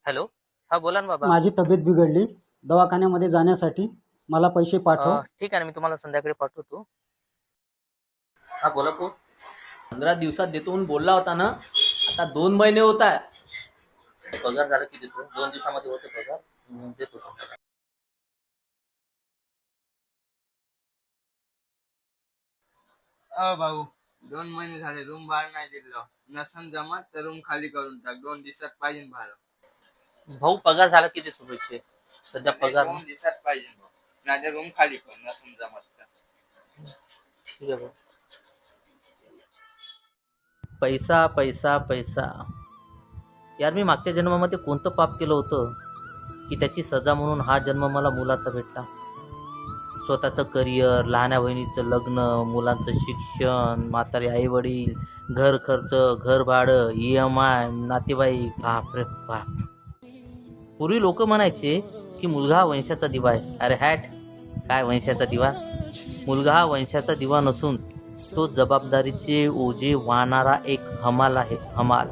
Hello. हा बोला ना बाबा. माझी तब्येत बिघडली. दवाखान्यामध्ये जाण्यासाठी मला पैसे पाठव. ठीक आहे ना, मी तुम्हाला संध्याकाळी पाठवतो. हा बोला तू. 15 दिवसात देतो म्हणून बोलला होता ना, आता 2 महिने होत आहे. पगार झाला की देतो, 2 दिवसामध्ये होते पगार. देतो तुम्हाला. भाऊ, 2 महिने झाले रूम भाडं नाही दिलं. नसन जमत तर रूम खाली करून टाक. 2 दिवसात पाहिजे भाडं. भाऊ पगार झाला की देतो पैसे. सध्या पगार 2 दिवसात पाहिजे भाऊ. नाही रूम खाली कर, नसन जमत तर. ठीक आहे भाऊ. पैसा पैसा पैसा. यार, मी मागच्या जन्मामध्ये कोणतं पाप केलं होतं की त्याची सजा म्हणून हा जन्म मला मुलाचा भेटला. स्वतःचं करिअर, लहान्या बहिणीचं लग्न, मुलांचं शिक्षण, म्हातारे आईवडील, घर खर्च, घर भाडं, EMI, नातेवाईक. बाप रे बाप. पूर्वी लोक म्हणायचे की मुलगा हा वंशाचा दिवा आहे. अरे हॅट, काय वंशाचा दिवा? मुलगा हा वंशाचा दिवा नसून तो जबाबदारीचे ओझे वाहणारा एक हमाल आहे. हमाल.